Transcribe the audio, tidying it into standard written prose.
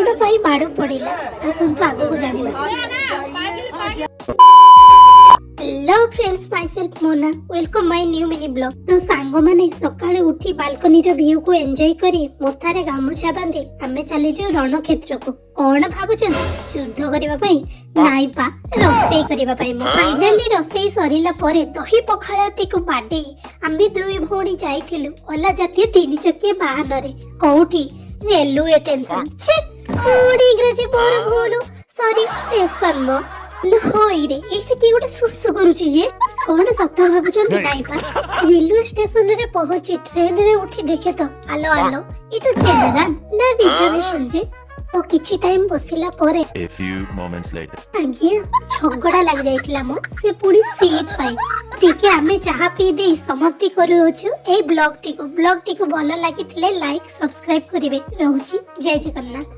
कौन भाई माड़ पड़ेगा आसंतु आगो को जानिबा। Hello friends, myself Mona, welcome my new mini blog. तो सांगो माने सकाळे उठी बालकनी रो व्यू को एंजॉय करी मोथारे गामुछा बांधी आमे चलिलु रण क्षेत्र को। कोन भाबुचन युद्ध करबा पई नाइ पा रोसई करबा पई। फाइनली रोसई सरिला परे दही पखाळाटी को बाडे आमे दुई भोणी जाइथिलु ओला जातीय तीन चकिया वाहन रे। कोठी रेलवे स्टेशन छे ओडी इंग्रजी बोर भोलु सॉरी स्टेशन मो होई रे एटा की गोटे सुसु करूची जे कोन सत भाबुचंती नाइ पा। रेलवे स्टेशन रे पहुंची ट्रेन रे उठी देखे तो आलो आलो इतो जनरल ना रिजर्वेशन जे। तो किछि टाइम बसिला परे A few moments later. आज्ञा झगड़ा लग जाइतिला मो से पूरी सीट पाई। ठीक है, हमें चाहा पी दे समाप्ति करू होछु ए ब्लॉग टी को भलो लागितिले लाइक सब्सक्राइब करिवे। रहूची जय जगन्नाथ।